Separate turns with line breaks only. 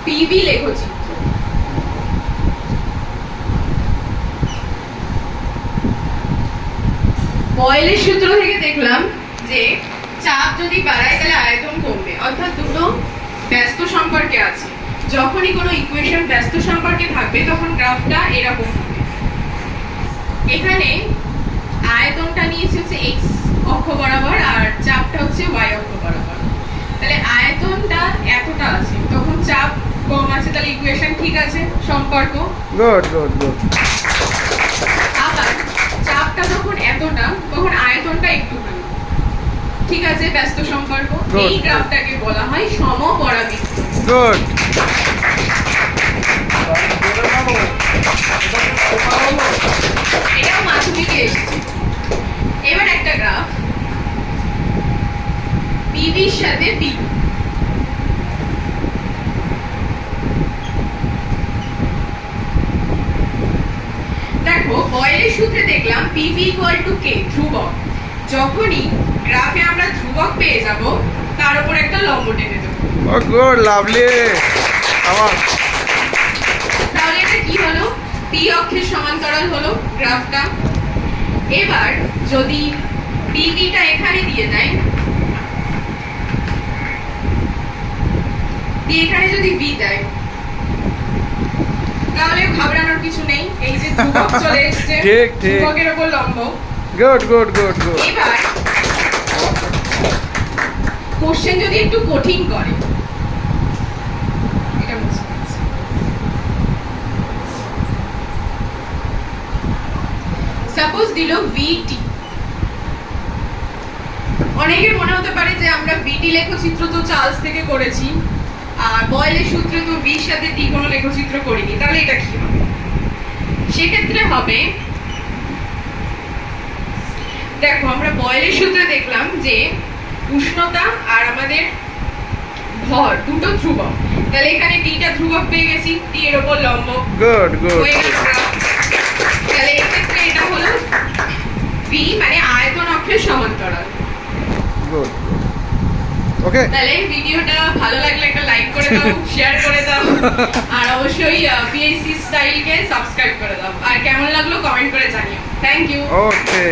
PV লেখচিত্র। বয়েলের সূত্র থেকে দেখলাম যে চাপ যদি বাড়ায় তাহলে আয়তন কমবে, অর্থাৎ দুটো ব্যস্ত সম্পর্কে আছে। যখনই কোনো ইকুয়েশন ব্যস্ত সম্পর্কে থাকবে তখন গ্রাফটা এরকম হবে। এখানে আয়তনটা নিয়েছে হচ্ছে x অক্ষ বরাবর আর চাপটা হচ্ছে y অক্ষ বরাবর। তাহলে আয়তনটা এতটা আছে, তখন চাপ কম আছে, তাহলে ইকুয়েশন ঠিক আছে, সম্পর্ক
গুড গুড গুড।
আবার চাপটা যখন এতটা তখন আয়তনটা একটু ভালো, ঠিক আছে, ব্যস্ত সম্পর্ক। এই গ্রাফটাকে বলা হয় সমপরাবৃত্ত।
গুড।
এটাও মাধ্যমিকে এসেছে। এবার একটা গ্রাফ পিভির সাথে পি। দেখো বয়েলের সূত্রে দেখলাম পিভি ইকুয়াল টু কে, ধ্রুবক। যখনই গ্রাফে আমরা ধ্রুবক পেয়ে যাব তার উপর একটা লম্ব টেনে দেব।
ও গুড, লাভলি। আমার
তাহলে এটা কি হলো? পি অক্ষের সমান্তরাল হলো গ্রাফটা। এবার যদি পিভিটা এখানে দিয়ে দেয়, দিয়ে এখানে যদি ভি দেয়, তাহলে ঘাবড়ানোর কিছু নেই, এই যে ধ্রুবক চলে এসেছে,
ঠিক, ঠিক।
ধ্রুবকের উপর লম্ব।
Good good good good.
এবার কোশ্চেন যদি একটু কঠিন করে, এটা বুঝতে পারছি। সাপোজ দিল ভিটি। অনেকের মনে হতে পারে যে আমরা ভিটি লেখচিত্র তো চার্লস থেকে করেছি, আর বয়েলের সূত্রে তো ভির সাথে টি কোনো লেখচিত্র করিনি, তাহলে এটা কি হবে? সেক্ষেত্রে হবে, দেখো আমরা বয়েলের সূত্রে দেখলাম যে উষ্ণতা আর আমাদের ভর দুটো ধ্রুবক, তাহলে এখানে টিটা ধ্রুবক পেয়ে গেছি, টি এর উপর লম্ব
গুড গুড।
হয়ে গেল গ্রাফ। তাহলে এক্ষেত্রে এটা হলো ভি, মানে আয়তন অক্ষের সমান্তরাল।
গুড। ওকে।
তাহলে ভিডিওটা ভালো লাগলে একটা লাইক করে দাও, শেয়ার করে দাও, আর অবশ্যই পিএসসি স্টাইলকে সাবস্ক্রাইব করে দাও। আর কেমন লাগলো কমেন্ট করে জানিও। Thank you.
ওকে।